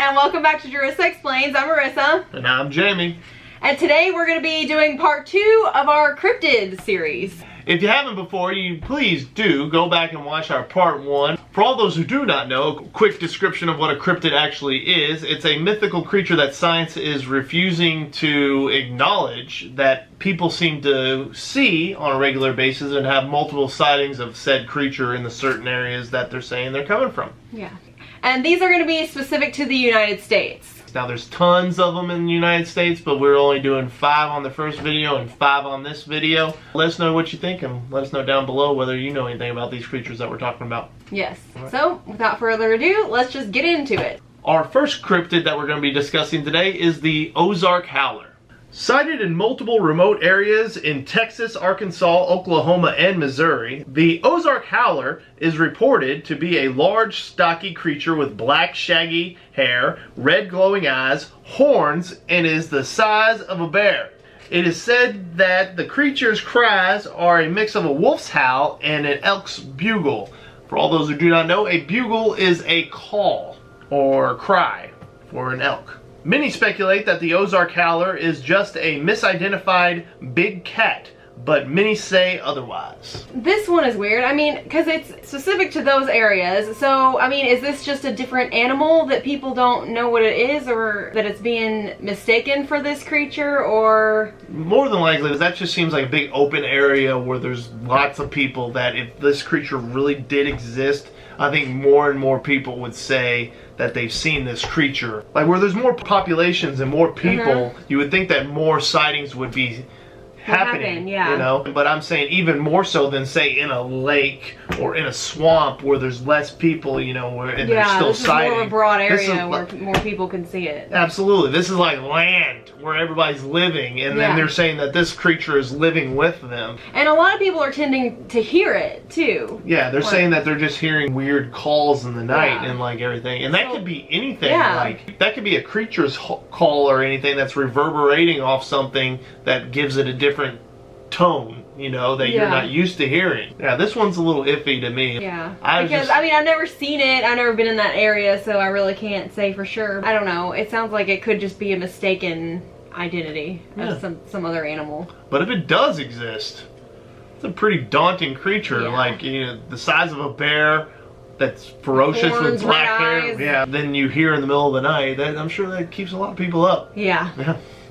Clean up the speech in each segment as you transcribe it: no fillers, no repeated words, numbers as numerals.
and welcome back to Jarissa Explains. I'm Marissa. And I'm Jamie. And today we're going to be doing part 2 of our Cryptids series. If you haven't before, you please do go back and watch our part 1. For all those who do not know, a quick description of what a cryptid actually is. It's a mythical creature that science is refusing to acknowledge, that people seem to see on a regular basis and have multiple sightings of said creature in the certain areas that they're saying they're coming from. Yeah. And these are going to be specific to the United States. Now there's tons of them in the United States, but we're only doing 5 on the first video and 5 on this video. Let us know what you think and let us know down below whether you know anything about these creatures that we're talking about. Yes. Right. So, without further ado, let's just get into it. Our first cryptid that we're going to be discussing today is the Ozark Howler. Sighted in multiple remote areas in Texas, Arkansas, Oklahoma, and Missouri, the Ozark Howler is reported to be a large, stocky creature with black, shaggy hair, red glowing eyes, horns, and is the size of a bear. It is said that the creature's cries are a mix of a wolf's howl and an elk's bugle. For all those who do not know, a bugle is a call or cry for an elk. Many speculate that the Ozark Howler is just a misidentified big cat, but many say otherwise. This one is weird. I mean, because it's specific to those areas. So, I mean, is this just a different animal that people don't know what it is, or that it's being mistaken for this creature, or? More than likely, that just seems like a big open area where there's lots of people that if this creature really did exist, I think more and more people would say that they've seen this creature. Like where there's more populations and more people, you would think that more sightings would be happening, yeah. You know? But I'm saying even more so than say in a lake or in a swamp where there's less people, you know, where and there's still sighting. Yeah, this is more of a broad area where more people can see it. Absolutely. This is like land where everybody's living, and then they're saying that this creature is living with them. And a lot of people are tending to hear it too. Yeah, they're saying that they're just hearing weird calls in the night and like everything. And that could be anything. Yeah. Like that could be a creature's call or anything that's reverberating off something that gives it a different tone, you know, that you're not used to hearing. Yeah, this one's a little iffy to me. Yeah. I mean, I've never seen it. I've never been in that area, so I really can't say for sure. I don't know. It sounds like it could just be a mistaken identity of some other animal. But if it does exist, it's a pretty daunting creature. Like, you know, the size of a bear that's ferocious with black hair. Yeah. Then you hear in the middle of the night. I'm sure that keeps a lot of people up. Yeah.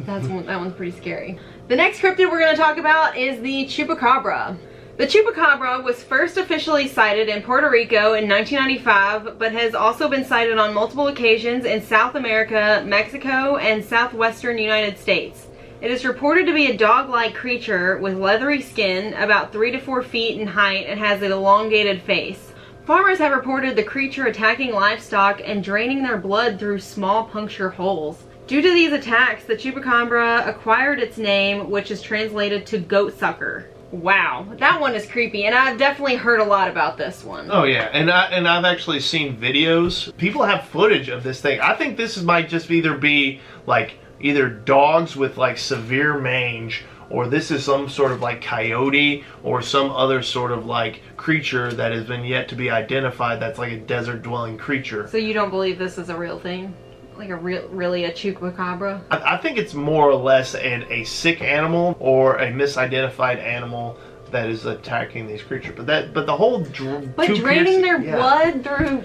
That one's pretty scary. The next cryptid we're going to talk about is the Chupacabra. The Chupacabra was first officially sighted in Puerto Rico in 1995, but has also been sighted on multiple occasions in South America, Mexico, and southwestern United States. It is reported to be a dog-like creature with leathery skin, about 3 to 4 feet in height, and has an elongated face. Farmers have reported the creature attacking livestock and draining their blood through small puncture holes. Due to these attacks, the Chupacabra acquired its name, which is translated to goat sucker. Wow, that one is creepy, and I've definitely heard a lot about this one. Oh yeah, and I've actually seen videos. People have footage of this thing. I think this might just either be like either dogs with like severe mange, or this is some sort of like coyote or some other sort of like creature that has been yet to be identified that's like a desert dwelling creature. So you don't believe this is a real thing? Like really a Chupacabra? I think it's more or less a sick animal or a misidentified animal that is attacking these creatures. But the whole draining their blood through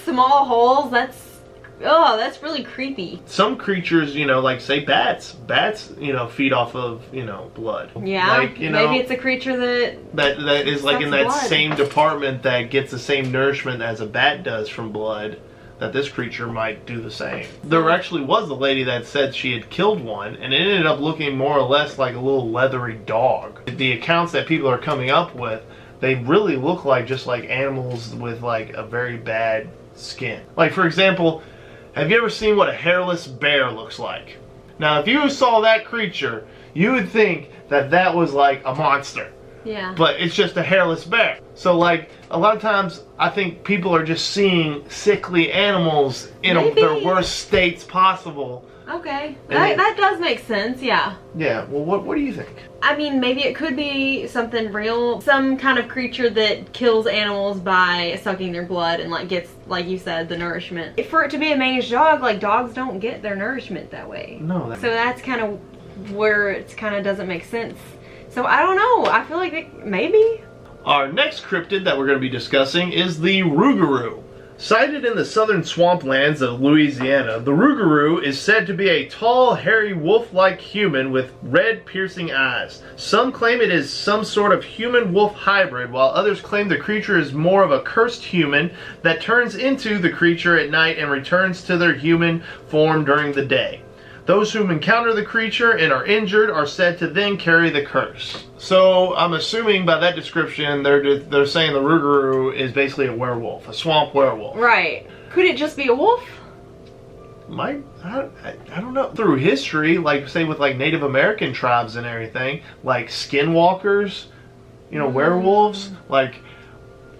small holes, that's really creepy. Some creatures, you know, like say bats, you know, feed off of, you know, blood. Yeah, like, you know, maybe it's a creature that is like in that blood. same department that gets the same nourishment as a bat does from blood. That this creature might do the same. There actually was a lady that said she had killed one, and it ended up looking more or less like a little leathery dog. The accounts that people are coming up with, they really look like just like animals with like a very bad skin. Like for example, have you ever seen what a hairless bear looks like? Now if you saw that creature, you would think that that was like a monster. Yeah. But it's just a hairless bear. So like a lot of times I think people are just seeing sickly animals in their worst states possible. Okay, that does make sense, yeah. Yeah, well what do you think? I mean, maybe it could be something real, some kind of creature that kills animals by sucking their blood and like gets, like you said, the nourishment. For it to be a managed dog, like dogs don't get their nourishment that way. No. So that's kind of where it kind of doesn't make sense. So I don't know, I feel like maybe. Our next cryptid that we're going to be discussing is the rougarou. Sighted in the southern swamplands of Louisiana, the rougarou is said to be a tall, hairy, wolf-like human with red, piercing eyes. Some claim it is some sort of human-wolf hybrid, while others claim the creature is more of a cursed human that turns into the creature at night and returns to their human form during the day. Those who encounter the creature and are injured are said to then carry the curse. So I'm assuming by that description they're saying the rougarou is basically a werewolf, a swamp werewolf. Right. Could it just be a wolf? I don't know. Through history, like say with like Native American tribes and everything, like skinwalkers, you know, werewolves, like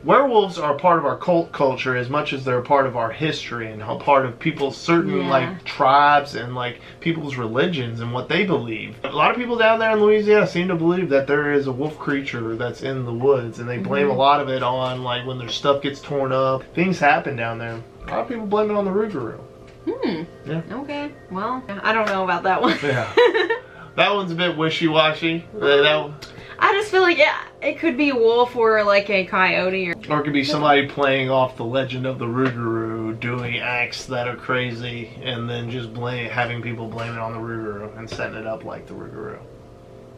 werewolves are a part of our cult culture as much as they're a part of our history and a part of people's certain like tribes and like people's religions and what they believe. A lot of people down there in Louisiana seem to believe that there is a wolf creature that's in the woods, and they blame a lot of it on like when their stuff gets torn up. Things happen down there. A lot of people blame it on the rougarou. Yeah. Okay. Well, I don't know about that one. Yeah. That one's a bit wishy-washy. I just feel like it could be a wolf or like a coyote. Or it could be somebody playing off the legend of the rougarou, doing acts that are crazy, and then just having people blame it on the rougarou and setting it up like the rougarou.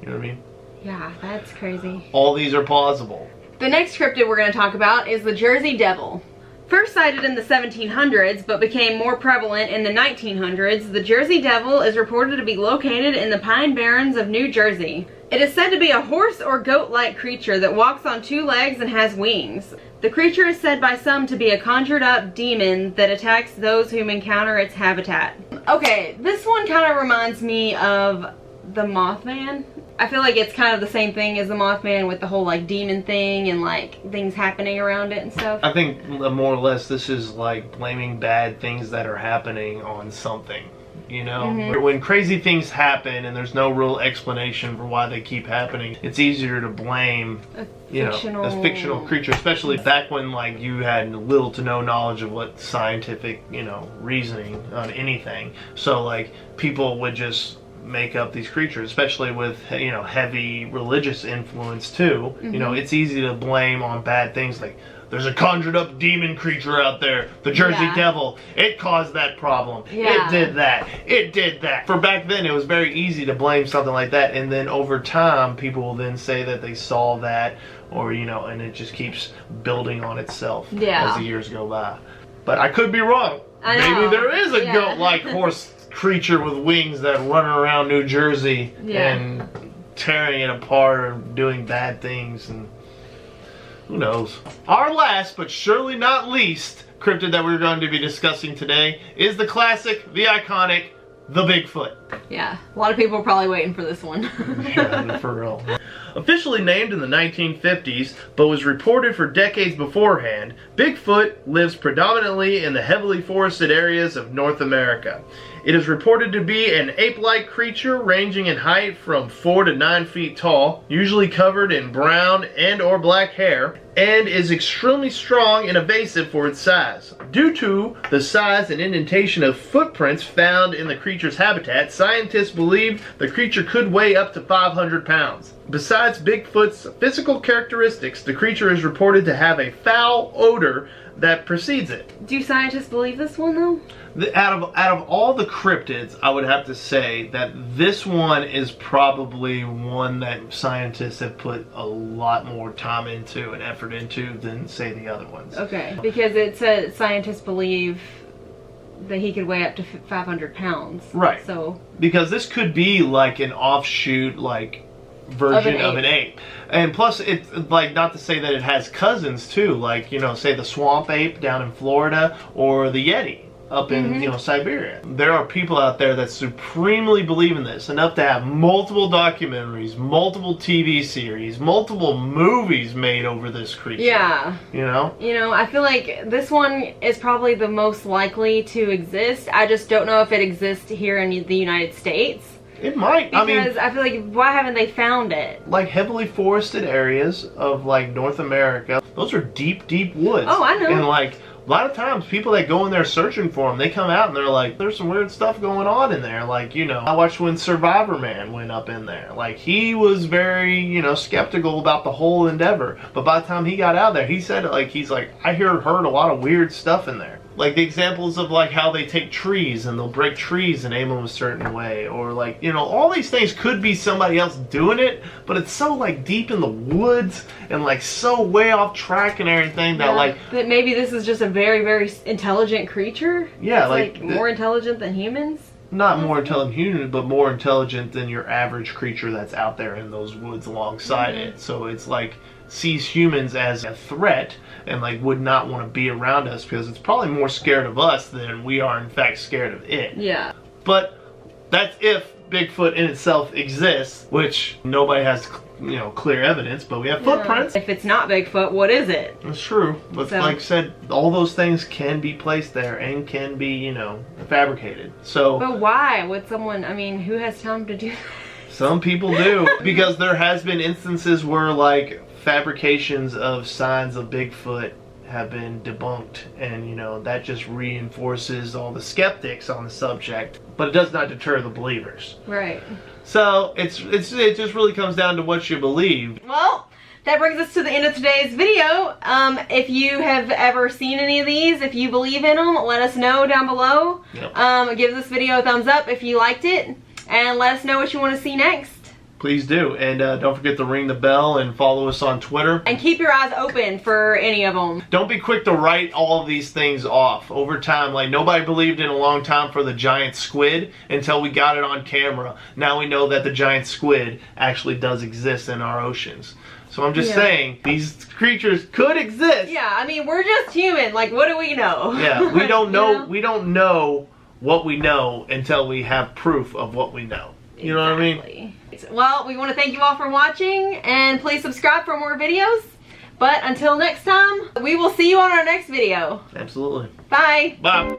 You know what I mean? Yeah, that's crazy. All these are plausible. The next cryptid we're going to talk about is the Jersey Devil. First sighted in the 1700s, but became more prevalent in the 1900s, the Jersey Devil is reported to be located in the Pine Barrens of New Jersey. It is said to be a horse or goat-like creature that walks on two legs and has wings. The creature is said by some to be a conjured-up demon that attacks those whom encounter its habitat. Okay, this one kind of reminds me of the Mothman. I feel like it's kind of the same thing as the Mothman with the whole like demon thing and like things happening around it and stuff. I think more or less this is like blaming bad things that are happening on something. You know, when crazy things happen and there's no real explanation for why they keep happening, it's easier to blame, a fictional creature, especially back when like you had little to no knowledge of what scientific, reasoning on anything. So like people would just make up these creatures, especially with heavy religious influence too. It's easy to blame on bad things like there's a conjured up demon creature out there, the Jersey Devil. It caused that problem. It did that. It did that. For back then, it was very easy to blame something like that, and then over time, people will then say that they saw that, or and it just keeps building on itself as the years go by. But I could be wrong. Maybe there is a goat-like horse creature with wings that run around New Jersey and tearing it apart and doing bad things, and who knows. Our last but surely not least cryptid that we're going to be discussing today is the classic, the iconic, the Bigfoot. Yeah, a lot of people are probably waiting for this one. Yeah, for real. Officially named in the 1950s, but was reported for decades beforehand, Bigfoot lives predominantly in the heavily forested areas of North America. It is reported to be an ape-like creature ranging in height from 4 to 9 feet tall, usually covered in brown and or black hair, and is extremely strong and evasive for its size. Due to the size and indentation of footprints found in the creature's habitat, scientists believe the creature could weigh up to 500 pounds. Besides Bigfoot's physical characteristics, the creature is reported to have a foul odor that precedes it. Do scientists believe this one though? Out of all the cryptids, I would have to say that this one is probably one that scientists have put a lot more time into and effort into than, say, the other ones. Okay, because it said scientists believe that he could weigh up to 500 pounds. Right. So because this could be like an offshoot, like version of an ape. And plus, it's like, not to say that it has cousins too, like say the swamp ape down in Florida or the Yeti. up in Siberia. There are people out there that supremely believe in this, enough to have multiple documentaries, multiple TV series, multiple movies made over this creature. Yeah. You know? I feel like this one is probably the most likely to exist. I just don't know if it exists here in the United States. It might. Because I feel like, why haven't they found it? Like heavily forested areas of like North America, those are deep, deep woods. Oh, I know. And like a lot of times people that go in there searching for them, they come out and they're like, there's some weird stuff going on in there. Like, I watched when Survivor Man went up in there. Like, he was very, skeptical about the whole endeavor. But by the time he got out there, he said, he's like, I heard a lot of weird stuff in there. Like the examples of like how they take trees and they'll break trees and aim them a certain way, or like, all these things could be somebody else doing it, but it's so like deep in the woods and like so way off track and everything that that maybe this is just a very, very intelligent creature. Yeah, like more intelligent than humans. Not more intelligent humans, but more intelligent than your average creature that's out there in those woods alongside it. So it's like sees humans as a threat and like would not want to be around us because it's probably more scared of us than we are in fact scared of it. Yeah. But that's if Bigfoot in itself exists, which nobody has clear evidence, but we have footprints. If it's not Bigfoot, what is it? That's true. But like I said, all those things can be placed there and can be, fabricated. So But why would someone, who has time to do that? Some people do. Because there has been instances where like fabrications of signs of Bigfoot have been debunked, and that just reinforces all the skeptics on the subject, but it does not deter the believers. Right. So it just really comes down to what you believe. Well, that brings us to the end of today's video. If you have ever seen any of these, if you believe in them, let us know down below. Yep. Give this video a thumbs up if you liked it, and let us know what you want to see next. Please do. And don't forget to ring the bell and follow us on Twitter. And keep your eyes open for any of them. Don't be quick to write all of these things off. Over time, like nobody believed in a long time for the giant squid until we got it on camera. Now we know that the giant squid actually does exist in our oceans. So I'm just saying, these creatures could exist. Yeah, we're just human. Like, what do we know? Yeah, we don't know. We don't know what we know until we have proof of what we know. You know what I mean? Well, we want to thank you all for watching, and please subscribe for more videos. But until next time, we will see you on our next video. Absolutely. Bye. Bye.